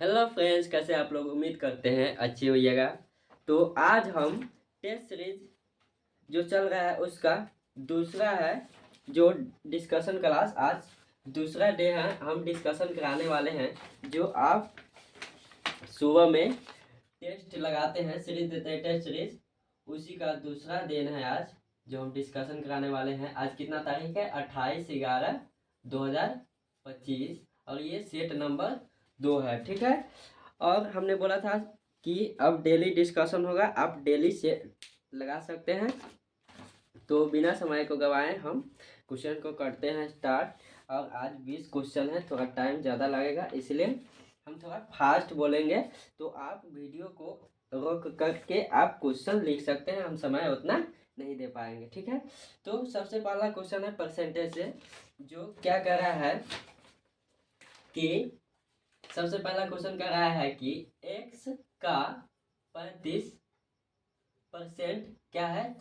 Hello friends, कैसे आप लोग? उम्मीद करते हैं अच्छे होइएगा। तो आज हम टेस्ट सीरीज जो चल रहा है उसका दूसरा है जो डिस्कशन क्लास। आज दूसरा डे है, हम डिस्कशन कराने वाले हैं। जो आप सुबह में टेस्ट लगाते हैं, सीरीज देते हैं, टेस्ट सीरीज, उसी का दूसरा दिन है आज जो हम डिस्कशन कराने वाले हैं। आज कितना तारीख है? 28/11/2025 और ये सेट नंबर 2 है, ठीक है। और हमने बोला था कि अब डेली डिस्कशन होगा, आप डेली से लगा सकते हैं। तो बिना समय को गवाएं हम क्वेश्चन को करते हैं स्टार्ट। और आज 20 क्वेश्चन है, थोड़ा टाइम ज़्यादा लगेगा, इसलिए हम थोड़ा फास्ट बोलेंगे। तो आप वीडियो को रोक करके आप क्वेश्चन लिख सकते हैं, हम समय उतना नहीं दे पाएंगे, ठीक है। तो सबसे पहला क्वेश्चन है परसेंटेज से, जो क्या कह रहा है कि सबसे पहला क्वेश्चन कह रहा है कि x का 35% क्या है?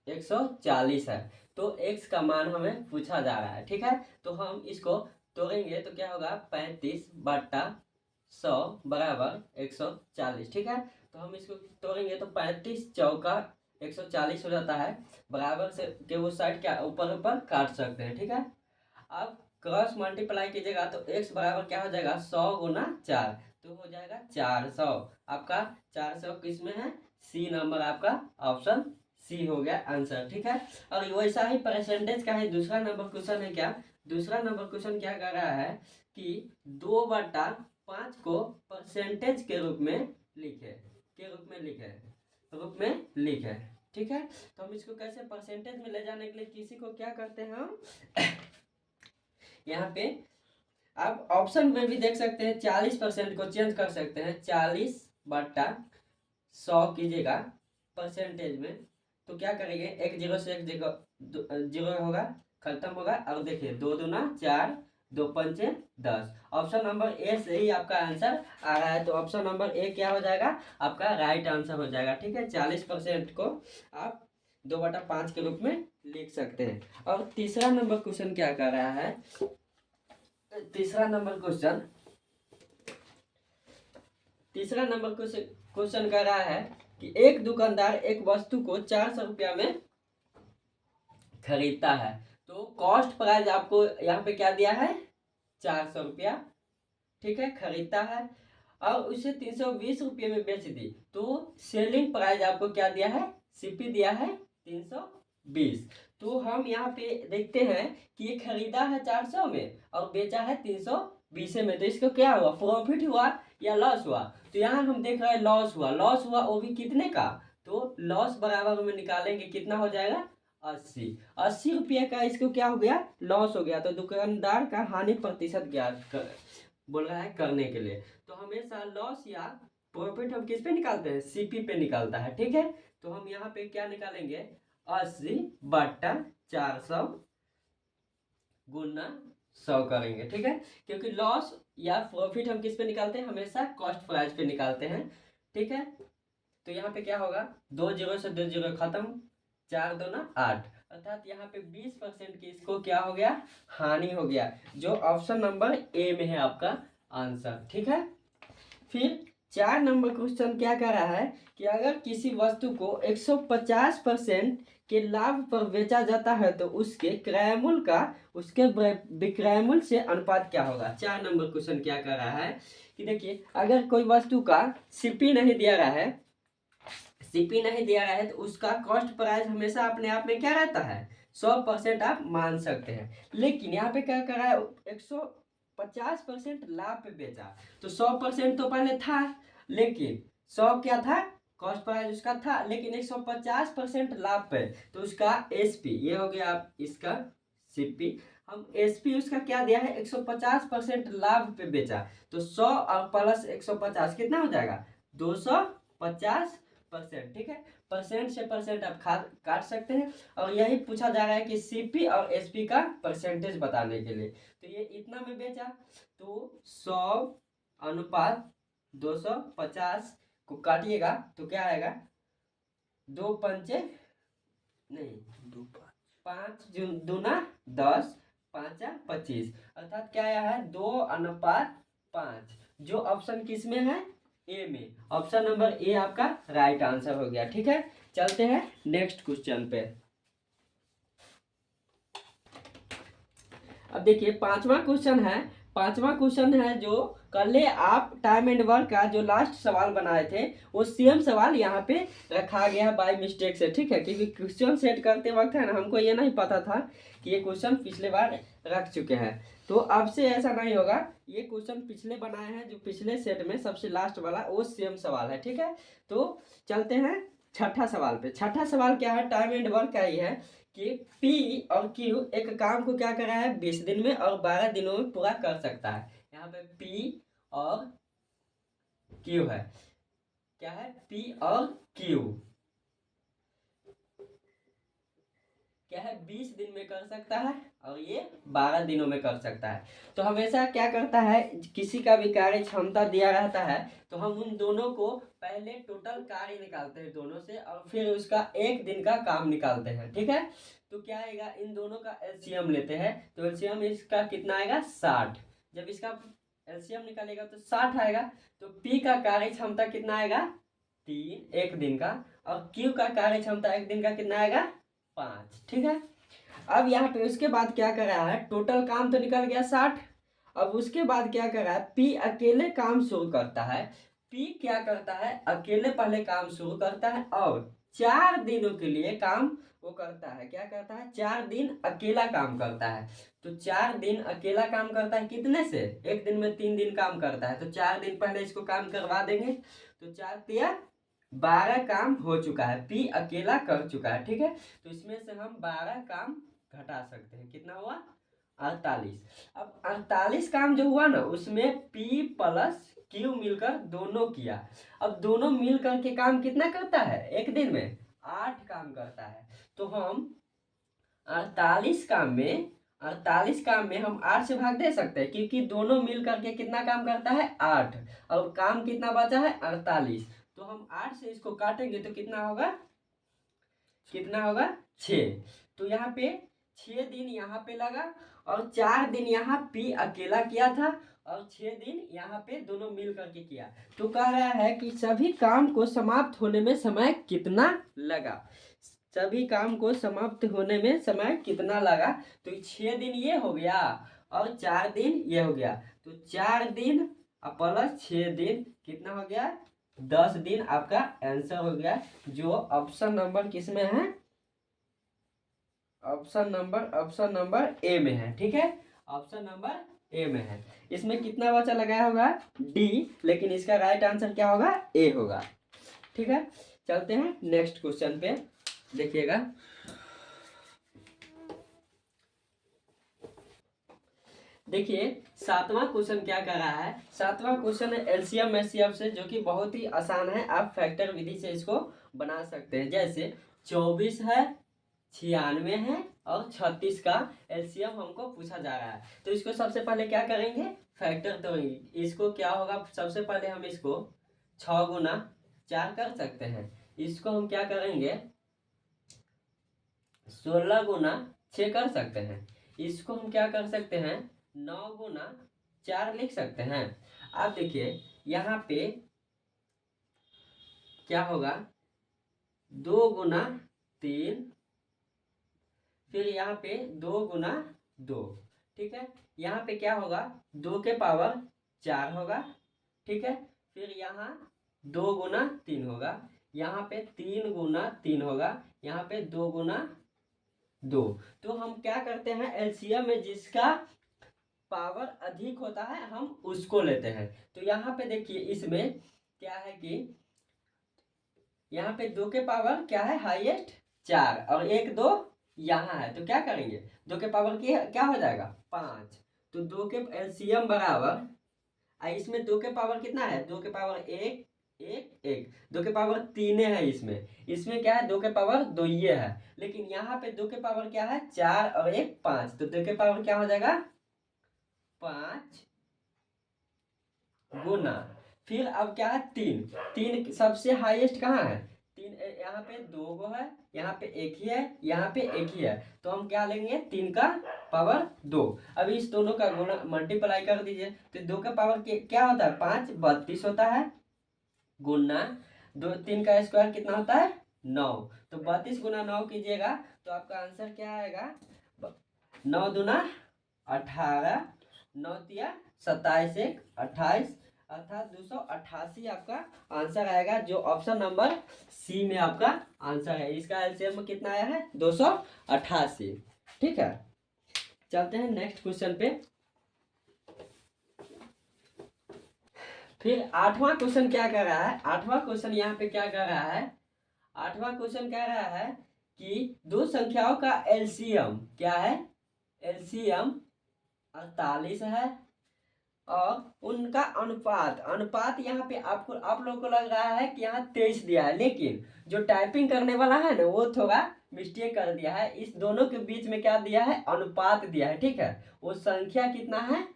140 है। तो x का मान हमें पूछा जा रहा है, ठीक है। तो हम इसको तोड़ेंगे तो क्या होगा? 35/100 बराबर 140, ठीक है। तो हम इसको तोड़ेंगे तो 35 चौका 140 हो जाता है। बराबर से के उस साइड क्या ऊपर ऊपर काट सकते हैं, ठीक है। अब क्रॉस मल्टीप्लाई कीजिएगा तो x बराबर क्या हो जाएगा? 100 × 4, तो हो जाएगा 400। आपका 400 किस में है? सी नंबर, आपका ऑप्शन सी हो गया आंसर, ठीक है। और वैसा ही परसेंटेज का ही दूसरा नंबर क्वेश्चन है। क्या दूसरा नंबर क्वेश्चन क्या कर रहा है कि 2/5 को परसेंटेज के रूप में लिखे, ठीक है। तो हम इसको कैसे परसेंटेज में ले जाने के लिए किसी को क्या करते हैं हम यहाँ पे आप ऑप्शन में भी देख सकते हैं, 40% को चेंज कर सकते हैं। 40/100 कीजिएगा परसेंटेज में, तो क्या करेंगे? एक जीरो से एक जीरो होगा, खत्म होगा। और देखिए 2 दूना 4, 2 पंचे 10। ऑप्शन नंबर ए से ही आपका आंसर आ रहा है, तो ऑप्शन नंबर ए क्या हो जाएगा? आपका राइट आंसर हो जाएगा, ठीक है। 40% को आप 2/5 के रूप में लिख सकते हैं। और तीसरा नंबर क्वेश्चन क्या कर रहा है? तीसरा नंबर क्वेश्चन कह रहा है कि एक दुकानदार एक वस्तु को 400 रुपया में खरीदता है। तो कॉस्ट प्राइस आपको यहाँ पे क्या दिया है? 400 रुपया, ठीक है, खरीदता है। और उसे 320 रुपये में बेच दी, तो सेलिंग प्राइस आपको क्या दिया है? सीपी दिया है 320। तो हम यहाँ पे देखते हैं कि ये खरीदा है 400 में और बेचा है 320 में, तो इसको क्या हुआ? प्रॉफिट हुआ या लॉस हुआ? तो यहाँ हम देख रहे हैं लॉस हुआ। वो भी कितने का? तो लॉस बराबर में निकालेंगे, कितना हो जाएगा? 80 रुपये का इसको क्या हो गया? लॉस हो गया। तो दुकानदार का हानि प्रतिशत ज्ञात बोल रहा है करने के लिए। तो हमेशा लॉस या प्रॉफिट हम किस पे निकालते हैं? सीपी पे निकालता है, ठीक है। तो हम यहाँ पे क्या निकालेंगे? 80/400 गुना 100 करेंगे, ठीक है। क्योंकि लॉस या प्रॉफिट हम किस पे निकालते हैं? हमेशा कॉस्ट प्राइस पे निकालते हैं, ठीक है। तो यहाँ पे क्या होगा? 2 जीरो से 2 जीरो खत्म, 4 दूना 8, अर्थात यहाँ पे 20% की इसको क्या हो गया? हानि हो गया, जो ऑप्शन नंबर ए में है आपका आंसर, ठीक है। फिर 4 नंबर क्वेश्चन क्या कह रहा है कि अगर किसी वस्तु को 150% के लाभ पर बेचा जाता है तो उसके विक्रय मूल्य से अनुपात क्या होगा? 4 नंबर क्वेश्चन क्या कह रहा है कि देखिए, अगर कोई वस्तु का सीपी नहीं दिया रहा है तो उसका कॉस्ट प्राइस हमेशा अपने आप में क्या रहता है? 100% आप मान सकते हैं। लेकिन यहाँ पे क्या कर रहा है? 150% लाभ पे बेचा, तो 100% तो पहले था, लेकिन 100 क्या था? कॉस्ट प्राइस उसका था, लेकिन 150% लाभ पे, तो उसका एसपी ये हो गया, आप इसका सीपी। हम एसपी उसका क्या दिया है? 150% लाभ पे बेचा, तो 100 और प्लस 150 कितना हो जाएगा? 250%, ठीक है। परसेंट से परसेंट आप काट सकते हैं। और यही पूछा जा रहा है कि सीपी और एसपी का परसेंटेज बताने के लिए। तो ये इतना में बेचा, तो 100/250 को काटिएगा तो क्या आएगा? 2 पंचे नहीं, 5 दूना 10, 5 25, अर्थात क्या आया है? 2/5। जो ऑप्शन किस में है, ए में। ऑप्शन नंबर ए आपका राइट आंसर हो गया। ठीक है, चलते हैं नेक्स्ट क्वेश्चन पे। अब देखिए पांचवा क्वेश्चन है जो कल आप टाइम एंड वर्क का जो लास्ट सवाल बनाए थे वो सेम सवाल यहाँ पे रखा गया है बाय मिस्टेक से। ठीक है, क्योंकि क्वेश्चन सेट करते वक्त है ना, हमको ये नहीं पता था कि ये क्वेश्चन पिछले बार रख चुके हैं, तो अब से ऐसा नहीं होगा। ये क्वेश्चन पिछले बनाए हैं, जो पिछले सेट में सबसे लास्ट वाला वो सेम सवाल है। ठीक है, तो चलते हैं छठा सवाल पे। छठा सवाल क्या है, टाइम एंड वर्क का ही है कि P और Q एक काम को क्या कर रहा है 20 दिन में और 12 दिनों में पूरा कर सकता है। यहाँ पे P और Q है, क्या है, P और Q क्या है 20 दिन में कर सकता है और ये 12 दिनों में कर सकता है। तो हमेशा क्या करता है, किसी का भी कार्य क्षमता दिया रहता है तो हम उन दोनों को पहले टोटल कार्य निकालते हैं दोनों से और फिर उसका एक दिन का काम निकालते हैं। ठीक है, तो क्या आएगा, इन दोनों का एलसीएम लेते हैं, तो एलसीएम इसका कितना आएगा 60। जब इसका एलसीएम निकालेगा तो 60 आएगा। तो पी का कार्य क्षमता कितना आएगा 3 एक दिन का, और क्यू का कार्य क्षमता एक दिन का कितना आएगा 5। ठीक है, अब यहाँ पे उसके बाद क्या कर रहा है, टोटल काम तो निकल गया 60। अब उसके बाद क्या कर रहा है, पी अकेले काम शुरू करता है। पी क्या करता है, अकेले पहले काम शुरू करता है और 4 दिनों के लिए काम वो करता है। क्या करता है, 4 दिन अकेला काम करता है। तो 4 दिन अकेला काम करता है, कितने से, एक दिन में 3 दिन काम करता है, तो 4 दिन पहले इसको काम करवा देंगे। तो 4 तिया 12 काम हो चुका है, पी अकेला कर चुका है। ठीक है, तो इसमें से हम 12 काम घटा सकते हैं, कितना हुआ 48। अब 48 काम जो हुआ ना उसमें पी प्लस क्यू मिलकर दोनों किया। अब दोनों मिल करके काम कितना करता है, एक दिन में 8 काम करता है। तो हम 48 काम में हम 8 से भाग दे सकते हैं, क्योंकि दोनों मिल करके कितना काम करता है 8, और काम कितना बचा है 48। तो हम 8 से इसको काटेंगे तो कितना होगा 6। तो यहाँ पे 6 दिन यहाँ पे लगा और 4 दिन यहाँ पी अकेला किया था और 6 दिन यहाँ पे दोनों मिल करके किया। तो कह रहा है कि सभी काम को समाप्त होने में समय कितना लगा, सभी काम को समाप्त होने में समय कितना लगा। तो 6 दिन ये हो गया और 4 दिन ये हो गया, तो 4 दिन प्लस 6 दिन कितना हो गया 10 दिन आपका आंसर हो गया, जो ऑप्शन नंबर किसमें है, ऑप्शन नंबर ए में है। ठीक है, ऑप्शन नंबर ए में है। इसमें कितना बचा लगाया होगा डी, लेकिन इसका राइट आंसर क्या होगा ए होगा। ठीक है, चलते हैं नेक्स्ट क्वेश्चन पे, देखिएगा। देखिए 7वां क्वेश्चन क्या कर रहा है, 7वां क्वेश्चन है एलसीएम एचसीएफ से, जो कि बहुत ही आसान है, आप फैक्टर विधि से इसको बना सकते हैं। जैसे 24 है, 96 है और 36 का एलसीएम हमको पूछा जा रहा है। तो इसको सबसे पहले क्या करेंगे, फैक्टर तोड़ेंगे। इसको क्या होगा, सबसे पहले हम इसको 6 गुना 4 कर सकते हैं। इसको हम क्या करेंगे 16 गुना 6 कर सकते हैं। इसको हम क्या कर सकते हैं 9 गुना 4 लिख सकते हैं। अब देखिए यहाँ पे क्या होगा 2 गुना 3, फिर यहाँ पे 2 गुना 2। ठीक है, यहाँ पे क्या होगा 2 के पावर 4 होगा। ठीक है, फिर यहाँ 2 गुना 3 होगा, यहाँ पे 3 गुना 3 होगा, यहाँ पे 2 गुना 2। तो हम क्या करते हैं एलसीएम में जिसका पावर अधिक होता है हम उसको लेते हैं। तो यहाँ पे देखिए इसमें क्या है कि यहाँ पे 2 के पावर क्या है हाईएस्ट 4 और 1 2 यहाँ है, तो क्या करेंगे 2 के पावर की क्या हो जाएगा 5। तो 2 के एलसीएम बराबर, इसमें 2 के पावर कितना है 2 के पावर 1 1 1, 2 के पावर 3 है। इसमें क्या है 2 के पावर 2 ये है, लेकिन यहाँ पे 2 के पावर क्या है 4 और 1 5, तो 2 के पावर क्या हो जाएगा 5 गुना, फिर अब क्या है 3 सबसे हाईएस्ट कहाँ है तीन, यहाँ पे 2 गो है, यहाँ पे एक ही है, यहाँ पे एक ही है, तो हम क्या लेंगे 3 का पावर 2। अब इस दोनों का गुणा मल्टीप्लाई कर दीजिए, तो 2 का पावर क्या होता है 5, 32 होता है, गुना 3 का स्क्वायर कितना होता है 9, तो 32 गुना 9 कीजिएगा तो आपका आंसर क्या आएगा 9 दूना 18, 9 तिया 27, 1 28, अर्थात 288 आपका आंसर आएगा, जो ऑप्शन नंबर सी में आपका आंसर है। इसका एलसीएम कितना आया है 288। ठीक है, चलते हैं नेक्स्ट क्वेश्चन पे। फिर 8वां क्वेश्चन क्या कर रहा है, 8वां क्वेश्चन यहाँ पे क्या कर रहा है, 8वां क्वेश्चन कह रहा है कि दो संख्याओं का एलसीएम क्या है, एलसीएम 48 है और उनका अनुपात, अनुपात यहाँ पे आपको आप लोगों को लग रहा है कि यहाँ 23 दिया है, लेकिन जो टाइपिंग करने वाला है ना वो थोड़ा मिस्टेक कर दिया है, इस दोनों के बीच में क्या दिया है अनुपात दिया है। ठीक है, वो संख्या कितना है,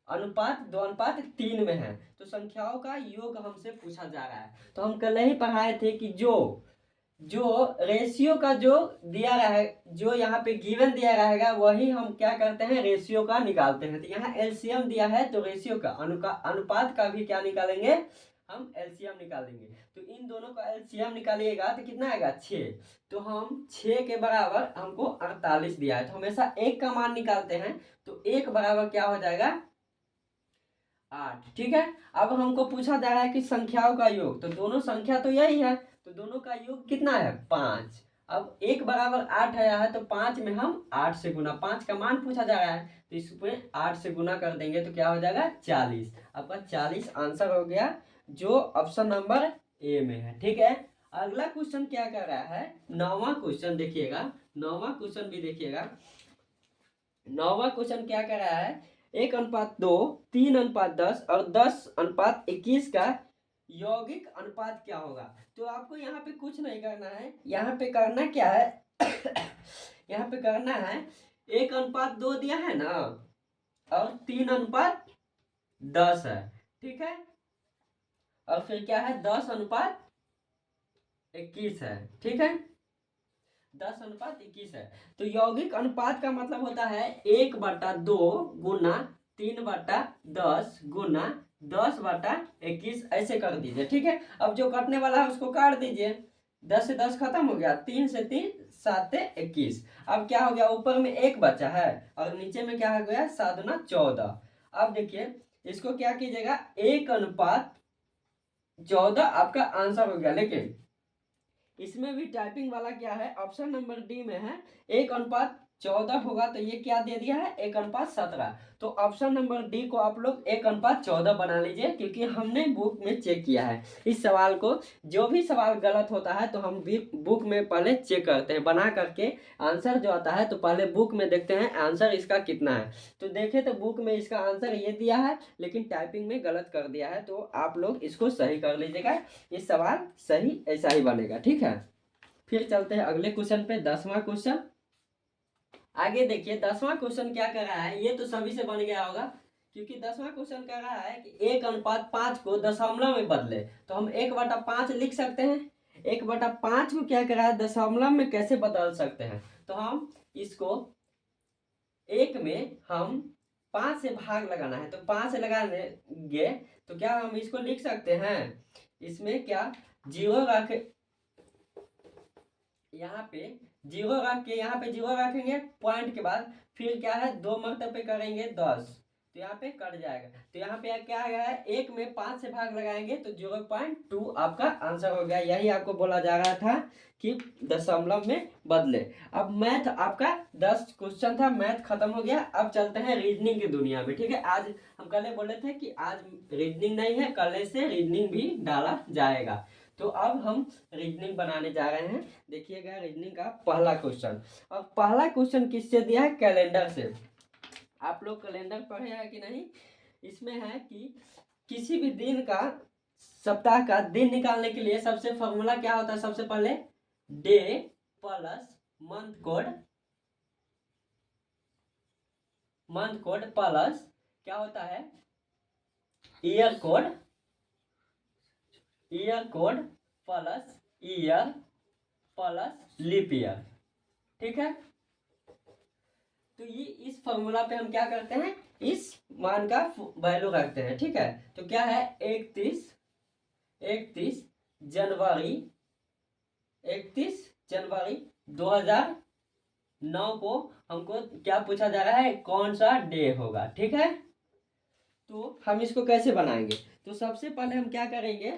अनुपात 2:3 में है, तो संख्याओं का योग हमसे पूछा जा रहा है। तो हम कल ही पढ़ाए थे कि जो रेशियो का जो दिया रहे, जो यहाँ पे गिवन दिया रहेगा वही हम क्या करते हैं रेशियो का निकालते हैं। तो यहाँ एलसीएम दिया है तो रेशियो का अनुपात का भी क्या निकालेंगे हम एलसीएम निकालेंगे। तो इन दोनों का एलसीएम निकालिएगा तो कितना आएगा 6, तो हम 6 के बराबर हमको 48 दिया है, तो हमेशा 1 का मान निकालते हैं, तो 1 बराबर क्या हो जाएगा 8। ठीक है, अब हमको पूछा जा रहा है कि संख्याओं का योग, तो दोनों संख्या तो यही है, तो दोनों का योग कितना है 5। अब 1 बराबर 8 आया है तो 5 में हम 8 से गुना, 5 का मान पूछा जा रहा है तो इसमें 8 से गुना कर देंगे तो क्या हो जाएगा 40। आपका 40 आंसर हो गया, जो ऑप्शन नंबर ए में है। ठीक है, अगला क्वेश्चन क्या कर रहा है 9वां क्वेश्चन देखिएगा, 9वां क्वेश्चन भी देखिएगा। 9वां क्वेश्चन क्या कर रहा है 1:2, 3:10 और 10:21 का यौगिक अनुपात क्या होगा। तो आपको यहाँ पे कुछ नहीं करना है, यहाँ पे करना क्या है यहाँ पे करना है 1:2 दिया है ना और 3:10 है। ठीक है, और फिर क्या है 10:21 है। ठीक है, 10:21 है, तो यौगिक अनुपात का मतलब होता है 1/2 गुना 3/10 गुना 10/21 ऐसे कर दीजिए। ठीक है, अब जो कटने वाला है उसको काट दीजिए, 10 से 10 खत्म हो गया, 3 से 3 7 21। अब क्या हो गया ऊपर में 1 बचा है और नीचे में क्या हो गया 7 दूना 14। अब देखिए इसको क्या कीजिएगा 1:14 आपका आंसर हो गया, लेकिन इसमें भी टाइपिंग वाला क्या है ऑप्शन नंबर डी में है 1:14 होगा, तो ये क्या दे दिया है 1:17। तो ऑप्शन नंबर डी को आप लोग 1:14 बना लीजिए, क्योंकि हमने बुक में चेक किया है इस सवाल को। जो भी सवाल गलत होता है तो हम भी बुक में पहले चेक करते हैं, बना करके आंसर जो आता है तो पहले बुक में देखते हैं आंसर इसका कितना है। तो देखे तो बुक में इसका आंसर ये दिया है, लेकिन टाइपिंग में गलत कर दिया है, तो आप लोग इसको सही कर लीजिएगा, ये सवाल सही ऐसा ही बनेगा। ठीक है, फिर चलते हैं अगले क्वेश्चन पे, 10वां क्वेश्चन। आगे देखिए 10वां क्वेश्चन क्या कर रहा है, ये तो सभी से बन गया होगा, क्योंकि 10वां क्वेश्चन कर रहा है कि 1:5 को दशमलव में बदले, तो हम 1/5 लिख सकते हैं। 1/5 को क्या कर रहा है दशमलव में कैसे बदल सकते हैं, तो हम इसको 1 में हम 5 से भाग लगाना है, तो 5 से लगाएंगे तो क्या हम इसको लिख सकते हैं, इसमें क्या 0 रख, यहाँ पे 0 रख के यहाँ पे 0 रखेंगे पॉइंट के बाद, फिर क्या है 2 मरतबे करेंगे 10, तो यहाँ पे कट जाएगा, तो यहाँ पे क्या गया है 1 में 5 से भाग लगाएंगे तो 0.2 आपका आंसर हो गया। यही आपको बोला जा रहा था कि दशमलव में बदले। अब मैथ आपका 10 क्वेश्चन था, मैथ खत्म हो गया। अब चलते हैं रीजनिंग की दुनिया में। ठीक है, आज हम कल बोले थे कि आज रीजनिंग नहीं है, कल से रीजनिंग भी डाला जाएगा, तो अब हम रीजनिंग बनाने जा रहे हैं। देखिएगा रीजनिंग का पहला क्वेश्चन, अब पहला क्वेश्चन किससे दिया है कैलेंडर से। आप लोग कैलेंडर पढ़े हैं कि नहीं, इसमें है कि किसी भी दिन का सप्ताह का दिन निकालने के लिए सबसे फॉर्मूला क्या होता है, सबसे पहले day plus month code plus क्या होता है year code plus year plus leap year. ठीक है, तो ये इस फॉर्मूला पे हम क्या करते हैं, इस मान का वैल्यू रखते हैं। ठीक है, तो क्या है 31 जनवरी 31 जनवरी 2009 को हमको क्या पूछा जा रहा है, कौन सा डे होगा। ठीक है, तो हम इसको कैसे बनाएंगे, तो सबसे पहले हम क्या करेंगे,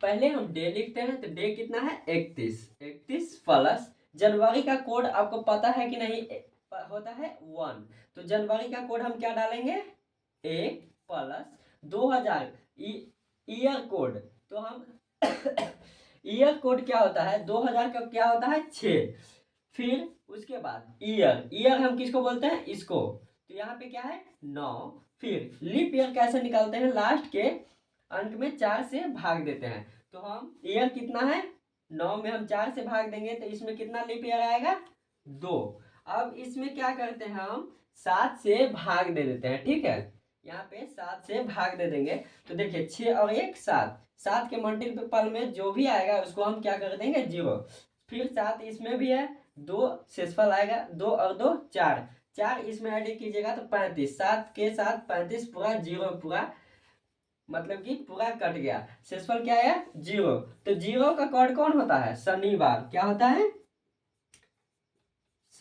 पहले हम डे लिखते हैं। तो डे कितना है 31 प्लस जनवरी का कोड आपको पता है कि नहीं, होता है 1। तो जनवरी का कोड हम क्या डालेंगे 1 प्लस 2000 ईयर कोड। तो हम ईयर कोड क्या होता है 2000 का क्या होता है 6। फिर उसके बाद ईयर हम किसको बोलते हैं, इसको। तो यहाँ पे क्या है 9। फिर लीप ईयर कैसे निकालते हैं, लास्ट के अंक में 4 से भाग देते हैं। तो हम ईयर कितना है 9 में हम 4 से भाग देंगे, तो इसमें कितना लीप ईयर आएगा 2। अब इसमें क्या करते हैं, हम 7 से भाग दे देते हैं। ठीक है, यहाँ पे 7 से भाग दे देंगे। तो देखिए 6 और 1 7, 7 के मल्टीपल में जो भी आएगा उसको हम क्या कर देंगे 0। फिर 7 इसमें भी है, 2 शेषफल आएगा, 2 और 2 4, 4 इसमें ऐड कीजिएगा तो 35, 7 के साथ 35 पूरा 0 पूरा, मतलब कि पूरा कट गया, शेषफल क्या आया 0। तो 0 का कोड कौन होता है, शनिवार। क्या होता है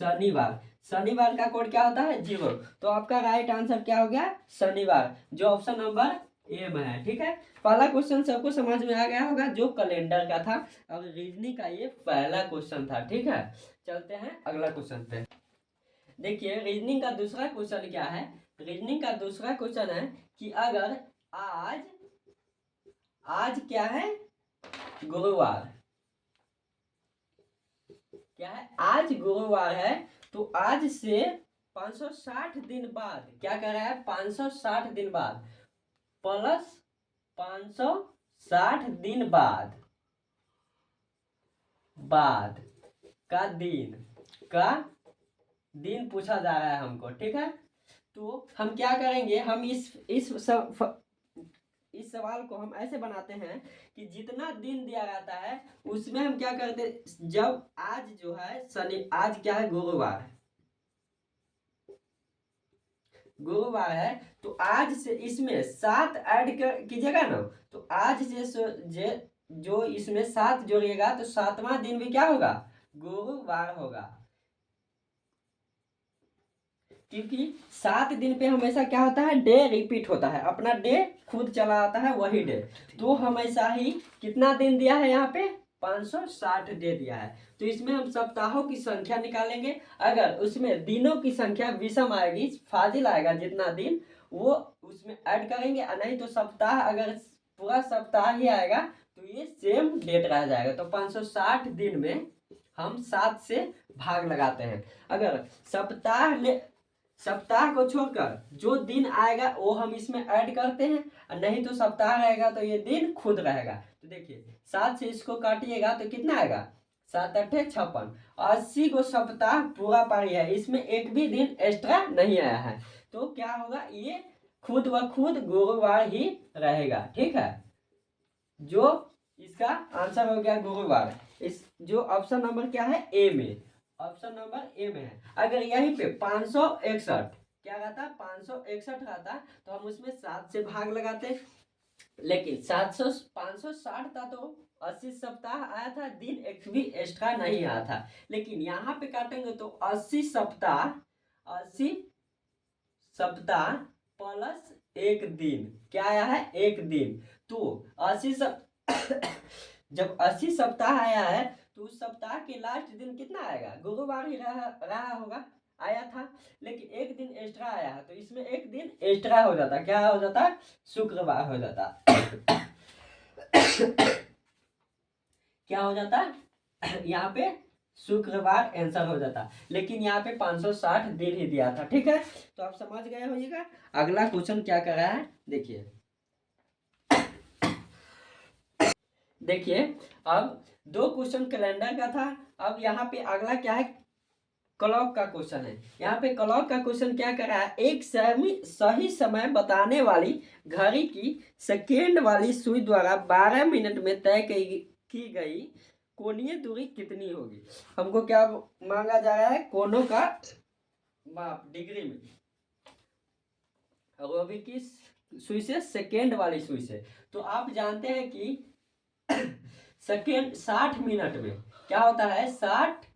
शनिवार। शनिवार का कोड क्या होता है 0। तो आपका राइट आंसर क्या हो गया शनिवार, जो ऑप्शन नंबर ए में है। ठीक है, पहला क्वेश्चन सबको समझ में आ गया होगा, जो कैलेंडर का था और रीजनिंग का ये पहला क्वेश्चन था। ठीक है, चलते हैं अगला क्वेश्चन पे। देखिए रीजनिंग का दूसरा क्वेश्चन क्या है, रीजनिंग का दूसरा क्वेश्चन है कि अगर आज आज क्या है गुरुवार, क्या है आज गुरुवार है, तो आज से 560 दिन बाद क्या कर रहा है 560 दिन बाद प्लस 560 दिन बाद का दिन पूछा जा रहा है हमको। ठीक है, तो हम क्या करेंगे, हम इस सवाल को हम ऐसे बनाते हैं कि जितना दिन दिया रहता है उसमें हम क्या करते, जब आज जो है शनि, आज क्या है गुरुवार है, तो आज से इसमें 7 ऐड कीजिएगा ना, तो आज से जो इसमें 7 जोड़िएगा तो 7वां दिन भी क्या होगा गुरुवार होगा। क्योंकि 7 दिन पे हमेशा क्या होता है डे रिपीट होता है, अपना डे खुद चला आता है वही डे। तो हमेशा ही कितना दिन दिया है यहाँ पे 560 डे दिया है। तो इसमें हम सप्ताहों की संख्या निकालेंगे, अगर उसमें दिनों की संख्या विषम आएगी, फाजिल आएगा जितना दिन वो उसमें ऐड करेंगे, और नहीं तो सप्ताह अगर पूरा सप्ताह ही आएगा तो ये सेम डेट रह जाएगा। तो 560 दिन में हम 7 से भाग लगाते हैं। अगर सप्ताह को छोड़कर जो दिन आएगा वो हम इसमें ऐड करते हैं, और नहीं तो सप्ताह रहेगा तो ये दिन खुद रहेगा। तो देखिए 7 से इसको काटिएगा तो कितना आएगा 7 अट्ठे 56, 80 को सप्ताह पूरा पारी है, इसमें एक भी दिन एक्स्ट्रा नहीं आया है। तो क्या होगा ये खुद व खुद गुरुवार ही रहेगा। ठीक है, जो इसका आंसर हो गया गुरुवार। इस जो ऑप्शन नंबर क्या है ए में, ऑप्शन नंबर ए में है। अगर यहीं पे 561 क्या रहता 561 रहता तो हम उसमें 7 से भाग लगाते, लेकिन 560 था तो 80 सप्ताह आया था, दिन एक भी एक्स्ट्रा नहीं आया था। लेकिन यहाँ पे काटेंगे तो 80 सप्ताह प्लस एक दिन क्या आया है एक दिन। तो 80 जब 80 सप्ताह आया है तो उस सप्ताह के लास्ट दिन कितना आएगा गुरुवार ही रहा होगा, आया था। लेकिन एक दिन एक्स्ट्रा आया है तो इसमें एक दिन एक्स्ट्रा हो जाता, क्या हो जाता शुक्रवार हो जाता। क्या हो जाता यहाँ पे शुक्रवार आंसर हो जाता, लेकिन यहाँ पे 560 दिन ही दिया था। ठीक है, तो आप समझ गए होइएगा। अगला क्वेश्चन क्या कर रहा है देखिए अब 2 क्वेश्चन कैलेंडर का था, अब यहाँ पे अगला क्या है क्लॉक का क्वेश्चन है। यहाँ पे क्लॉक का क्वेश्चन क्या कर रहा है, एक सही समय बताने वाली घड़ी की सेकेंड वाली सुई द्वारा 12 मिनट में तय की गई कोणीय दूरी कितनी होगी। हमको क्या मांगा जा रहा है, कोनों का माप डिग्री में, और वो भी किस सुई से, सेकेंड वाली सुई से। तो आप जानते हैं कि सेकेंड 60 मिनट में क्या होता है, 60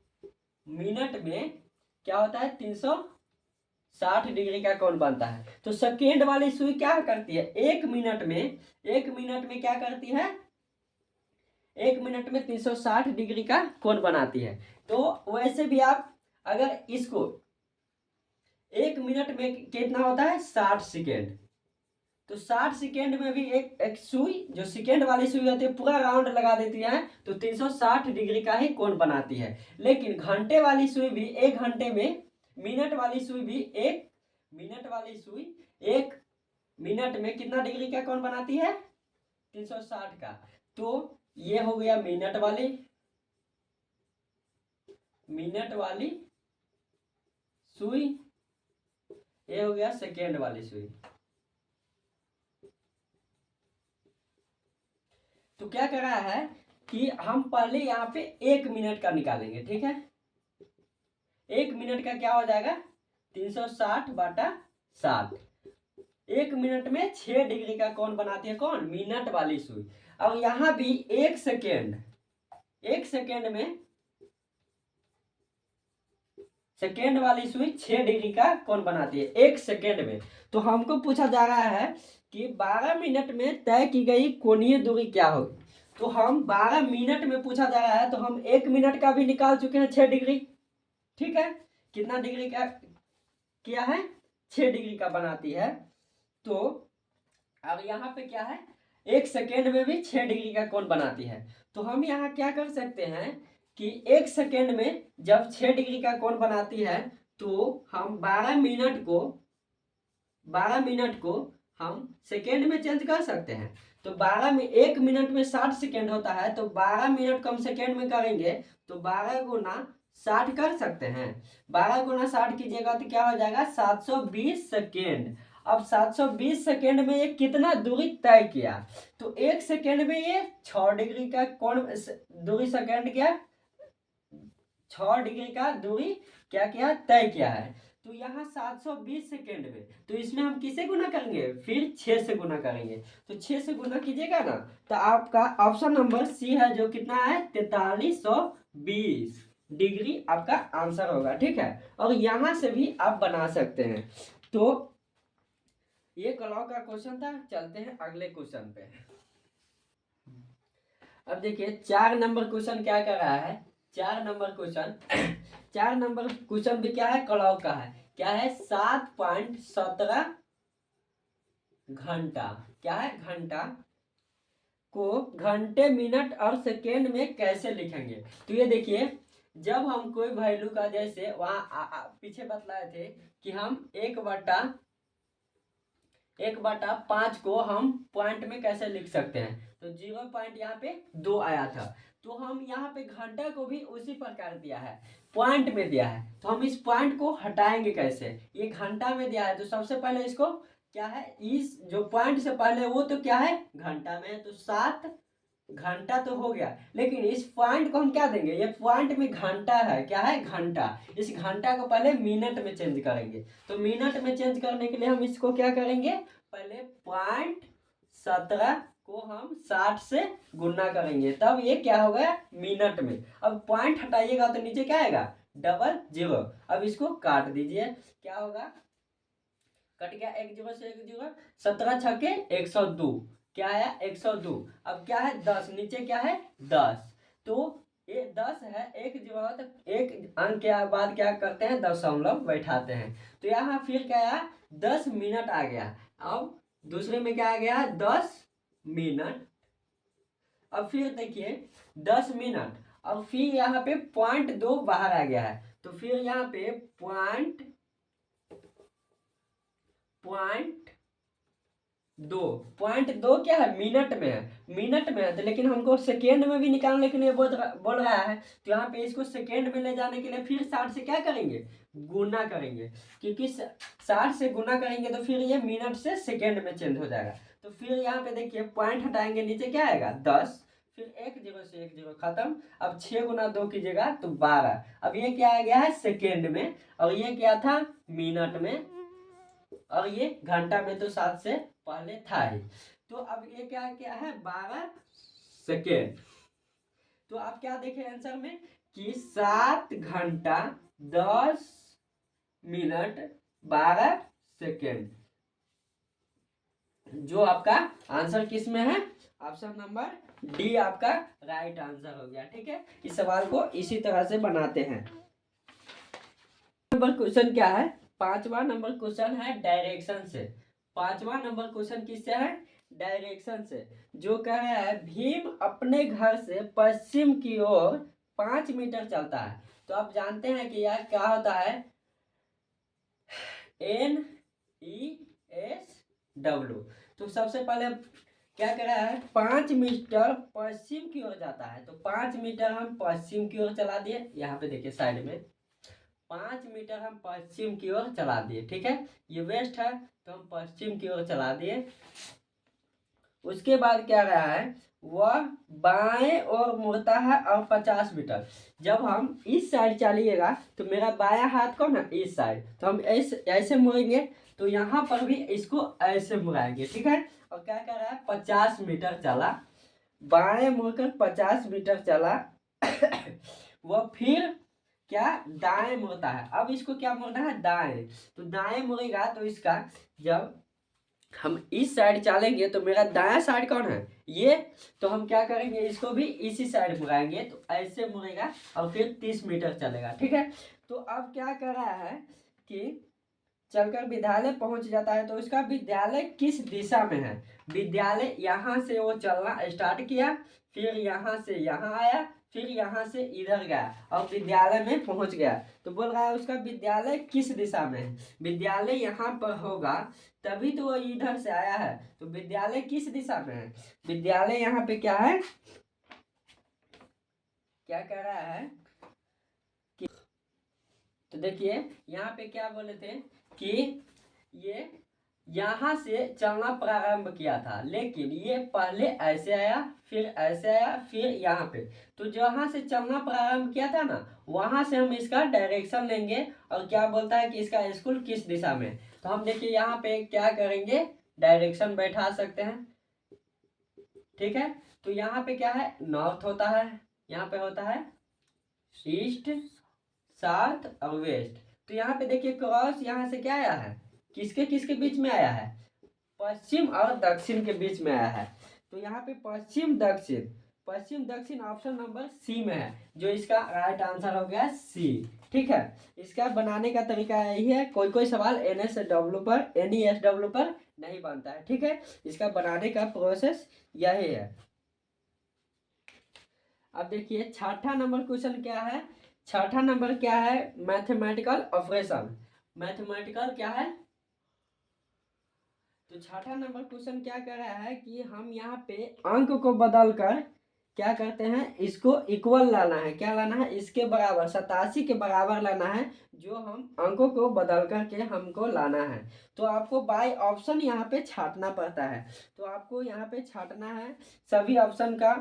मिनट में क्या होता है, 360 डिग्री का कोण बनता है। तो सेकेंड वाली सुई क्या करती है, एक मिनट में क्या करती है, एक मिनट में 360 डिग्री का कोण बनाती है। तो वैसे भी आप अगर इसको एक मिनट में कितना होता है, 60 सेकेंड, तो 60 सेकेंड में भी एक सुई जो सेकेंड वाली सुई होती है पूरा राउंड लगा देती है, तो 360 डिग्री का ही कोण बनाती है। लेकिन घंटे वाली सुई भी एक घंटे में, मिनट वाली सुई भी एक मिनट वाली सुई एक मिनट में कितना डिग्री का कोण बनाती है, 360 का। तो ये हो गया मिनट वाली सुई, ये हो गया सेकेंड वाली सुई। तो क्या कर रहा है कि हम पहले यहाँ पे एक मिनट का निकालेंगे, ठीक है। एक मिनट का क्या हो जाएगा, 360 बटा 7। एक मिनट में 6 डिग्री का कोण बनाती है कौन, मिनट वाली सुई। अब यहाँ भी एक सेकेंड में सेकेंड वाली सुई 6 डिग्री का कोण बनाती है एक सेकेंड में। तो हमको पूछा जा रहा है कि 12 मिनट में तय की गई कोणीय दूरी क्या होगी। तो हम 12 मिनट में पूछा जा रहा है, तो हम एक मिनट का भी निकाल चुके हैं 6 डिग्री, ठीक है। कितना डिग्री का किया है, 6 डिग्री का बनाती है। तो अब यहाँ पे क्या है, एक सेकेंड में भी 6 डिग्री का कोण बनाती है। तो हम यहाँ क्या कर सकते हैं कि एक सेकेंड में जब 6 डिग्री का कोण बनाती है, तो हम 12 मिनट को हम सेकेंड में चेंज कर सकते हैं। तो 12 में, एक मिनट में 60 सेकेंड होता है, तो 12 मिनट को हम सेकेंड में करेंगे तो 12 गुना 60 कर सकते हैं। 12 गुना 60 कीजिएगा तो क्या हो जाएगा, 720 सेकेंड। अब 720 सेकेंड में ये कितना दूरी तय किया, तो एक सेकेंड में ये 6 डिग्री का कोण दूरी, सेकेंड क्या 6 डिग्री का दूरी क्या किया, तय किया है। तो यहाँ 720 सेकेंड में, तो इसमें हम किसे गुना करेंगे, फिर 6 से गुना करेंगे। तो 6 से गुना कीजिएगा ना, तो आपका ऑप्शन नंबर सी है, जो कितना है 4320 डिग्री आपका आंसर होगा, ठीक है। और यहाँ से भी आप बना सकते हैं। तो ये कलौ का क्वेश्चन था। चलते हैं अगले क्वेश्चन पे। अब देखिए 4 नंबर क्वेश्चन क्या कर रहा है, 4 नंबर क्वेश्चन भी क्या है, कलौ का है। क्या है, 7.17 घंटा, क्या है, घंटा को घंटे, मिनट और सेकेंड में कैसे लिखेंगे। तो ये देखिए, जब हम कोई वैल्यू का, जैसे वहां पीछे बतलाए थे कि हम 1/5 को हम पॉइंट में कैसे लिख सकते हैं। तो 0 पॉइंट यहाँ पे 2 आया था, तो हम यहाँ पे घंटा को भी उसी प्रकार दिया है, पॉइंट में दिया है। तो हम इस पॉइंट को हटाएंगे कैसे, ये घंटा में दिया है, तो सबसे पहले इसको क्या है, इस जो पॉइंट से पहले वो तो क्या है, घंटा में, तो 7 घंटा तो हो गया। लेकिन इस पॉइंट को हम क्या देंगे, ये पॉइंट में घंटा है, क्या है, घंटा। इस घंटा को पहले मिनट में चेंज करेंगे। तो मिनट में चेंज करने के लिए हम इसको क्या करेंगे, पहले 0.17 को हम 60 से गुना करेंगे, तब ये क्या होगा, मिनट में। अब पॉइंट हटाइएगा तो नीचे क्या आएगा, 00। अब इसको काट दीजिए, क्या होगा, कट गया, 1 0 से 1 0, 17 छके 102, क्या आया, 102। अब क्या है, 10, नीचे क्या है, 10। तो ये 10 है, 1 0 है, तो एक अंक के बाद क्या करते हैं, दशमलव बैठाते हैं। तो यहाँ फिर क्या आया, 10 मिनट आ गया। अब दूसरे में क्या आ गया, 10 मिनट। अब फिर देखिए 10 मिनट, अब फिर यहाँ पे 0.2 बाहर आ गया है, तो फिर यहाँ पे पॉइंट 0.2 क्या है, मिनट में है, तो लेकिन हमको सेकेंड में भी निकालने के लिए बोल रहा है। तो यहाँ पे इसको सेकेंड में ले जाने के लिए फिर 60 से क्या करेंगे, गुना करेंगे, क्योंकि 60 से गुना करेंगे तो फिर ये मिनट से सेकेंड में चेंज हो जाएगा। तो फिर यहाँ पे देखिए पॉइंट हटाएंगे, नीचे क्या आएगा, 10, फिर 1 0 से 1 0 खत्म। अब 6 गुना 2 कीजिएगा तो 12। अब ये क्या आ गया है सेकेंड में, और ये क्या था मिनट में, और ये घंटा में तो 7 से पहले था ही। तो अब ये क्या क्या है 12 सेकेंड। तो आप क्या देखें आंसर में कि 7 घंटा 10 मिनट 12 सेकेंड। जो आपका आंसर किस में है, ऑप्शन नंबर डी आपका राइट आंसर हो गया। ठीक है, इस सवाल को इसी तरह से बनाते हैं। नंबर क्वेश्चन क्या है, 5वां नंबर क्वेश्चन है डायरेक्शन से। 5वां नंबर क्वेश्चन किससे है, डायरेक्शन से। जो कह रहा है भीम अपने घर से पश्चिम की ओर 5 मीटर चलता है। तो आप जानते हैं कि यार क्या होता है NESW। तो सबसे पहले क्या कर रहा है 5 मीटर पश्चिम की ओर जाता है, तो 5 मीटर हम पश्चिम की ओर चला दिए। यहाँ पे देखिए साइड में 5 मीटर हम पश्चिम की ओर चला दिए। ठीक है, ये वेस्ट है तो हम पश्चिम की ओर चला दिए। उसके बाद क्या रहा है वह बाएं और मुड़ता है और 50 मीटर। जब हम इस साइड चलिएगा तो मेरा बायां हाथ कौन है इस साइड, तो हम ऐसे मुड़ेंगे, तो यहाँ पर भी इसको ऐसे मुड़ाएंगे। ठीक है, और क्या कर रहा है 50 मीटर चला, बाएं मुड़कर 50 मीटर चला वह फिर क्या दाएं मुड़ता है। अब इसको क्या मुड़ना है दाएं, तो दाएं मुड़ेगा तो इसका जब हम इस साइड चलेंगे तो मेरा दायां साइड कौन है ये, तो हम क्या करेंगे इसको भी इसी साइड मुड़ाएंगे, तो ऐसे मुड़ेगा और फिर 30 मीटर चलेगा। ठीक है, तो अब क्या कर रहा है कि चलकर विद्यालय पहुंच जाता है। तो इसका विद्यालय किस दिशा में है, विद्यालय यहाँ से वो चलना स्टार्ट किया, फिर यहाँ से यहाँ आया, फिर यहाँ से इधर गया और विद्यालय में पहुंच गया। तो बोल रहा है उसका विद्यालय किस दिशा में है, विद्यालय यहाँ पर होगा तभी तो वो इधर से आया है। तो विद्यालय किस दिशा में है, विद्यालय यहाँ पे क्या है, क्या कह रहा है कि, तो देखिए यहाँ पे क्या बोले थे कि ये यहाँ से चलना प्रारंभ किया था, लेकिन ये पहले ऐसे आया, फिर ऐसे आया, फिर यहाँ पे। तो जहाँ से चलना प्रारंभ किया था ना वहां से हम इसका डायरेक्शन लेंगे, और क्या बोलता है कि इसका स्कूल किस दिशा में। तो हम देखिए यहाँ पे क्या करेंगे डायरेक्शन बैठा सकते हैं। ठीक है, तो यहाँ पे क्या है नॉर्थ होता है, यहाँ पे होता है ईस्ट, साउथ और वेस्ट। तो यहाँ पे देखिए क्रॉस यहाँ से क्या आया है किसके किसके बीच में आया है, पश्चिम और दक्षिण के बीच में आया है। तो यहाँ पे पश्चिम दक्षिण, पश्चिम दक्षिण ऑप्शन नंबर सी में है, जो इसका राइट आंसर हो गया सी। ठीक है, इसका बनाने का तरीका यही है, कोई कोई सवाल NSW पर NESW पर नहीं बनता है। ठीक है, इसका बनाने का प्रोसेस यही है। अब देखिए छठा नंबर क्वेश्चन क्या है, छठा नंबर क्या है मैथमेटिकल ऑपरेशन। मैथमेटिकल क्या है, तो छठा नंबर क्वेश्चन क्या कर रहा है कि हम यहाँ पे अंक को बदलकर क्या करते हैं इसको इक्वल लाना है, क्या लाना है इसके बराबर 87 के बराबर लाना है, जो हम अंकों को बदल करके हमको लाना है। तो आपको बाय ऑप्शन यहाँ पे छांटना पड़ता है। तो आपको यहाँ पे छांटना है सभी ऑप्शन का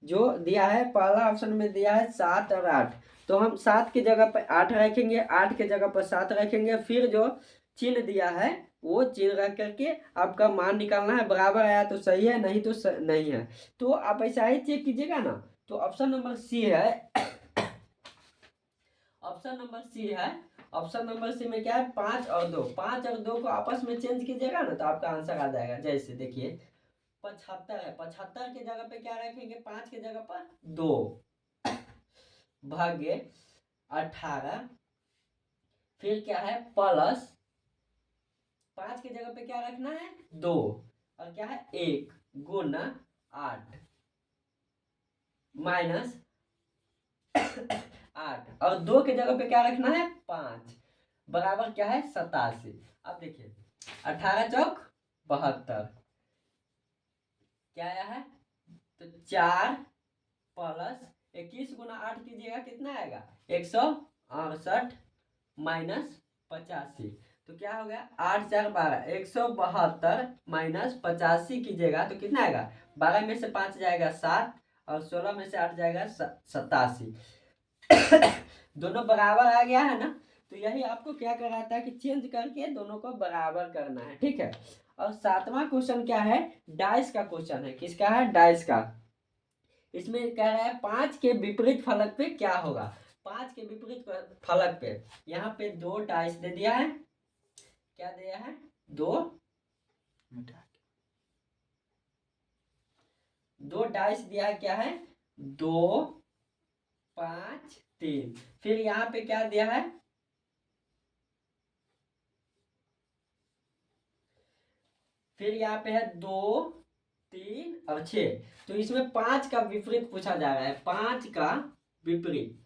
जो दिया है। पहला ऑप्शन में दिया है 7 और 8, तो हम 7 की जगह पर 8 रखेंगे, 8 की जगह पर 7 रखेंगे, फिर जो चिन्ह दिया है वो चिन्ह रख करके आपका मान निकालना है। बराबर आया तो सही है, नहीं तो नहीं है। तो आप ऐसा ही चेक कीजिएगा ना। तो ऑप्शन नंबर सी है ऑप्शन नंबर सी है। ऑप्शन नंबर सी में क्या है 5 और 2, 5 और 2 को आपस में चेंज कीजिएगा ना तो आपका आंसर आ जाएगा। जैसे देखिए 75 है, 75 के जगह पे क्या रखेंगे 5 के जगह पर 2 भाग्य 18, फिर क्या है प्लस 5 के जगह पे क्या रखना है 2, और क्या है 1 गुना 8 माइनस 8, और 2 के जगह पे क्या रखना है 5 बराबर क्या है 87। अब देखिए 18 चौक 72, क्या आया है तो 4 प्लस 21 गुना 8 कीजिएगा कितना आएगा 168 माइनस 85। तो क्या हो गया 8 4 12 172 माइनस 85 कीजिएगा तो कितना आएगा 12 में से 5 जाएगा 7 और 16 में से 8 जाएगा 87। दोनों बराबर आ गया है ना, तो यही आपको क्या कराता है कि चेंज करके दोनों को बराबर करना है, ठीक है। और 7वां क्वेश्चन क्या है, डाइस का क्वेश्चन है। किसका है, डाइस का। इसमें कह रहा है 5 के विपरीत फलक पे क्या होगा। 5 के विपरीत फलक पे यहाँ पे 2 डाइस दे दिया है। क्या दिया है, 2 डाइस दिया है। क्या है, 2 5 3। फिर यहाँ पे क्या दिया है, फिर यहाँ पे है 2 3 और 6। तो इसमें 5 का विपरीत पूछा जा रहा है, 5 का विपरीत।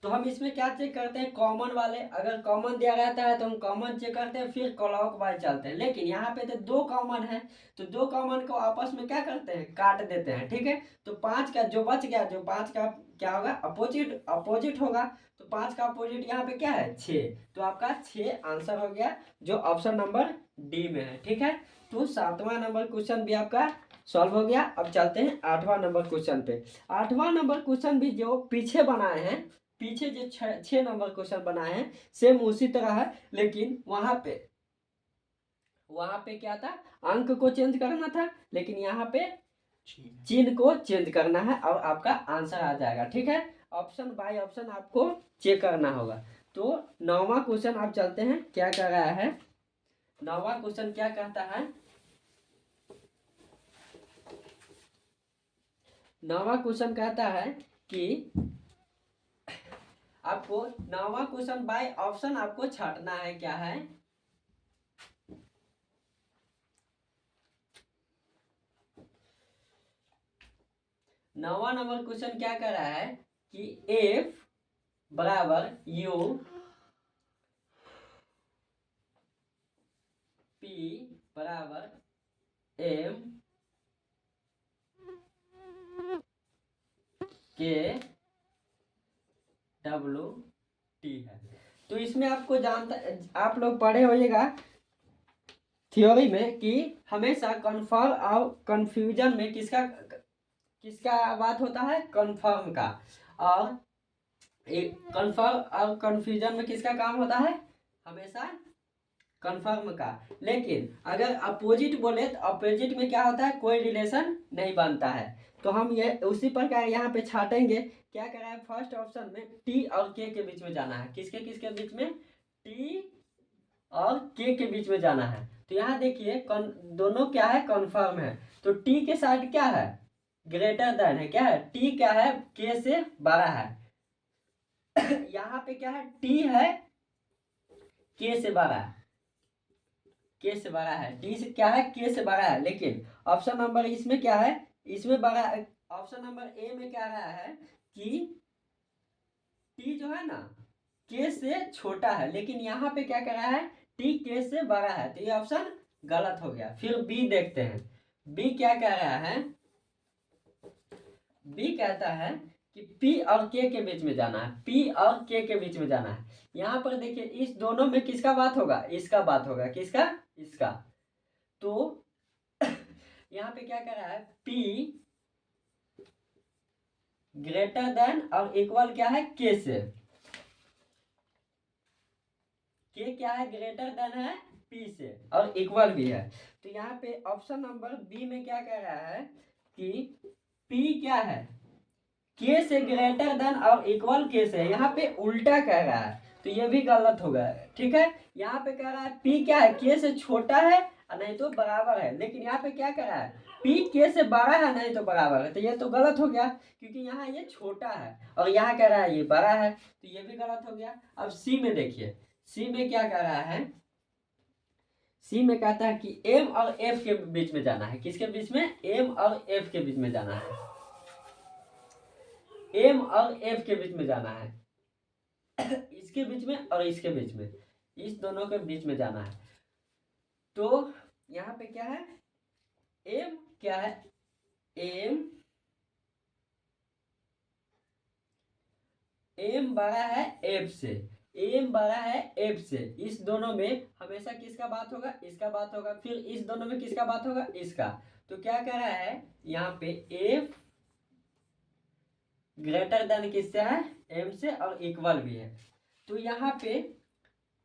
तो हम इसमें क्या चेक करते हैं, कॉमन वाले। अगर कॉमन दिया रहता है तो हम कॉमन चेक करते हैं, फिर क्लॉकवाइज चलते हैं। लेकिन यहाँ पे तो 2 कॉमन है, तो 2 कॉमन को आपस में क्या करते हैं, काट देते हैं, ठीक है। तो 5 का जो बच गया, जो 5 का क्या होगा, अपोजिट अपोजिट होगा। तो 5 का अपोजिट यहाँ पे क्या है, 6। तो आपका 6 आंसर हो गया, जो ऑप्शन नंबर डी में है, ठीक है। तो 7वां नंबर क्वेश्चन भी आपका सॉल्व हो गया। अब चलते हैं 8वां नंबर क्वेश्चन पे। 8वां नंबर क्वेश्चन भी जो पीछे बनाए हैं, पीछे जो 6 नंबर क्वेश्चन बनाए हैं, सेम उसी तरह है। लेकिन वहां पे क्या था, अंक को चेंज करना था, लेकिन यहाँ पे चिन्ह को चेंज करना है और आपका आंसर आ जाएगा, ठीक है। ऑप्शन बाय ऑप्शन आपको चेक करना होगा। तो 9वां क्वेश्चन आप चलते हैं, क्या कर रहा है। 9वां क्वेश्चन क्या कहता है, 9वां क्वेश्चन कहता है कि आपको 9वां क्वेश्चन बाय ऑप्शन आपको छांटना है। क्या है, 9वां नंबर क्वेश्चन क्या कर रहा है कि F बराबर U P बराबर M K W T है। तो इसमें आपको आप लोग पढ़े होइएगा थ्योरी में कि हमेशा कन्फर्म और कंफ्यूजन में किसका बात होता है, कन्फर्म का। और कन्फर्म और कंफ्यूजन में किसका काम होता है, हमेशा कन्फर्म का। लेकिन अगर अपोजिट बोले तो अपोजिट में क्या होता है, कोई रिलेशन नहीं बनता है। तो हम ये उसी प्रकार यहाँ पे छाटेंगे। क्या करा है, फर्स्ट ऑप्शन में टी और के बीच में जाना है। किसके किसके बीच में, टी और के बीच में जाना है। तो यहाँ देखिए दोनों क्या है, कन्फर्म है। तो टी के साइड क्या है, ग्रेटर देन है। क्या है, टी क्या है, के से बड़ा है। यहाँ पे क्या है, टी है के से बड़ा है, के से बड़ा है। टी से क्या है, के से बड़ा है। लेकिन ऑप्शन नंबर इसमें क्या है, इसमें बड़ा। ऑप्शन नंबर ए में क्या रहा है कि टी जो है ना, के से छोटा है। लेकिन यहाँ पे क्या कर रहा है, टी के से बड़ा है। तो ये ऑप्शन गलत हो गया। फिर बी देखते हैं, बी क्या कह रहा है, बी कहता है कि P और K के बीच में जाना है, P और K के बीच में जाना है। यहाँ पर देखिए इस दोनों में किसका बात होगा, इसका बात होगा। किसका, इसका। तो यहाँ पे क्या कर रहा है, P ग्रेटर देन और इक्वल क्या है, K से। K क्या है, ग्रेटर देन है P से और इक्वल भी है। तो यहाँ पे ऑप्शन नंबर बी में क्या कह रहा है कि P क्या है, के से ग्रेटर देन और इक्वल के से। यहाँ पे उल्टा कह रहा है, तो ये भी गलत होगा, ठीक है। यहाँ पे कह रहा है पी क्या है, के से छोटा है और नहीं तो बराबर है। लेकिन यहाँ पे क्या कह रहा है, पी के से बड़ा है नहीं तो बराबर है। तो ये तो गलत हो गया, क्योंकि यहाँ ये छोटा है और यहाँ कह रहा है ये बड़ा है, तो ये भी गलत हो गया। अब सी में देखिए, सी में क्या कह रहा है, सी में कहता है कि एम और एफ के बीच में जाना है। किसके बीच में, एम और एफ के बीच में जाना है। एम और एफ के बीच में जाना है, इसके बीच में और इसके बीच में, इस दोनों के बीच में जाना है। तो यहाँ पे क्या है, एम क्या है, एम बड़ा है एफ से, एम बड़ा है एफ से। इस दोनों में हमेशा किसका बात होगा, इसका बात होगा। फिर इस दोनों में किसका बात होगा, इसका। तो क्या कर रहा है यहाँ पे एफ ग्रेटर देन किससे है, एम से, और इक्वल भी है। तो यहाँ पे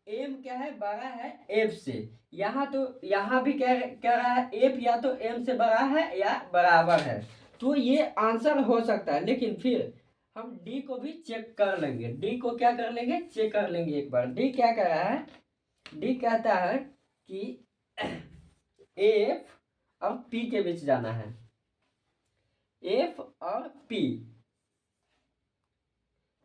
एम क्या है, बड़ा है एफ से। यहाँ तो यहाँ भी क्या कह रहा है, एफ या तो एम से बड़ा है या बराबर है। तो ये आंसर हो सकता है, लेकिन फिर हम डी को भी चेक कर लेंगे। डी को क्या कर लेंगे, चेक कर लेंगे एक बार। डी क्या कह रहा है, डी कहता है कि एफ और पी के बीच जाना है। एफ और पी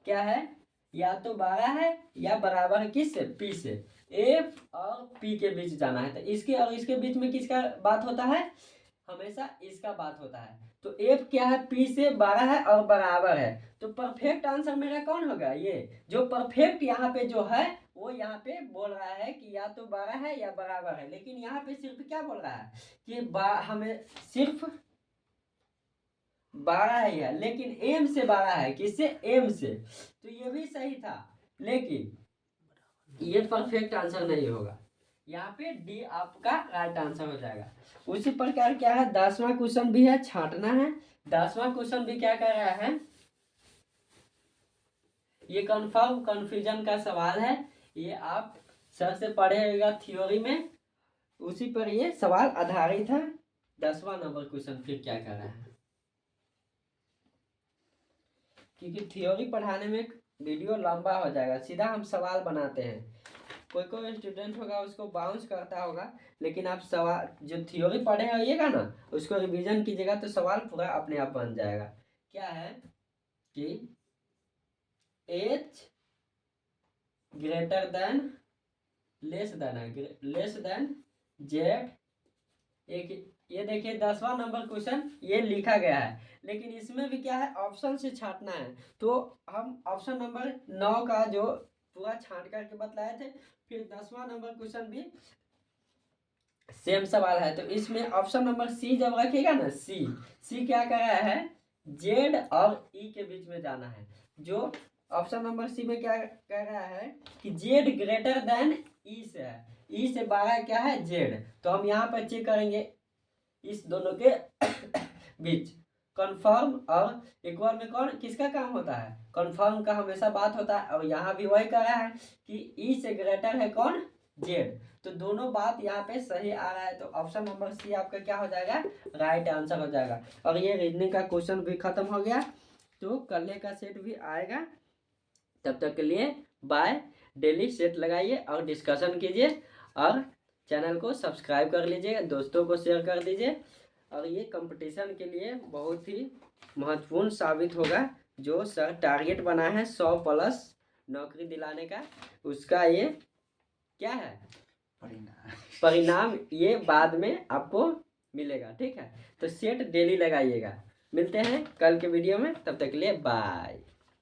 क्या है, या तो 12 है या बराबर है किससे, पी से। एफ और पी के बीच जाना है, तो इसके और इसके बीच में किसका बात होता है, हमेशा इसका बात होता है। तो एफ क्या है, पी से 12 है और बराबर है। तो परफेक्ट आंसर मेरा कौन होगा, ये जो परफेक्ट यहाँ पे जो है वो यहाँ पे बोल रहा है कि या तो 12 है या बराबर है। लेकिन यहाँ पे सिर्फ क्या बोल रहा है कि हमें सिर्फ 12 ही है, लेकिन एम से 12 है, किससे, एम से। तो ये भी सही था, लेकिन ये परफेक्ट आंसर नहीं होगा। यहाँ पे डी आपका राइट आंसर हो जाएगा। उसी प्रकार क्या है, 10वां क्वेश्चन भी है, छांटना है। 10वां क्वेश्चन भी क्या कर रहा है, ये कंफर्म कंफ्यूजन का सवाल है। ये आप सर से पढ़े होगा थ्योरी में, उसी पर ये सवाल आधारित है। 10वां नंबर क्वेश्चन फिर क्या कर रहा है, क्योंकि थ्योरी पढ़ाने में वीडियो लंबा हो जाएगा, सीधा हम सवाल बनाते हैं। कोई कोई स्टूडेंट होगा उसको बाउंस करता होगा, लेकिन आप सवाल जो थ्योरी पढ़े होइएगा ना, उसको रिवीजन कीजिएगा तो सवाल पूरा अपने आप बन जाएगा। क्या है कि H greater than less than है, लेस देन जेड। एक ये देखिए 10वां नंबर क्वेश्चन ये लिखा गया है, लेकिन इसमें भी क्या है, ऑप्शन से छांटना है। तो हम ऑप्शन नंबर 9 का जो पूरा छांट करके बतलाए थे, फिर 10वां नंबर क्वेश्चन भी सेम सवाल है। तो इसमें ऑप्शन नंबर सी जब रखिएगा ना, सी क्या कर रहा है, जेड और ई के बीच में जाना है। जो ऑप्शन नंबर सी में क्या कह रहा है कि जेड ग्रेटर देन ई से है, ई से 12 क्या है, जेड। तो हम यहाँ पर चेक करेंगे इस दोनों के बीच कंफर्म और इक्वल में कौन किसका काम होता है, कंफर्म का हमेशा बात होता है। और यहाँ भी वही कह रहा है कि ई से ग्रेटर है कौन, जेड। तो दोनों बात यहाँ पे सही आ रहा है। तो ऑप्शन नंबर सी आपका क्या हो जाएगा, राइट आंसर हो जाएगा। और ये रीजनिंग का क्वेश्चन भी खत्म हो गया। तो कल का सेट भी आएगा, तब तक के लिए बाय। डेली सेट लगाइए और डिस्कशन कीजिए, और चैनल को सब्सक्राइब कर लीजिए, दोस्तों को शेयर कर दीजिए। और ये कंपटीशन के लिए बहुत ही महत्वपूर्ण साबित होगा। जो सर टारगेट बना है 100+ नौकरी दिलाने का, उसका ये क्या है, परिणाम ये बाद में आपको मिलेगा। ठीक है, तो सेट डेली लगाइएगा। मिलते हैं कल के वीडियो में, तब तक के लिए बाय।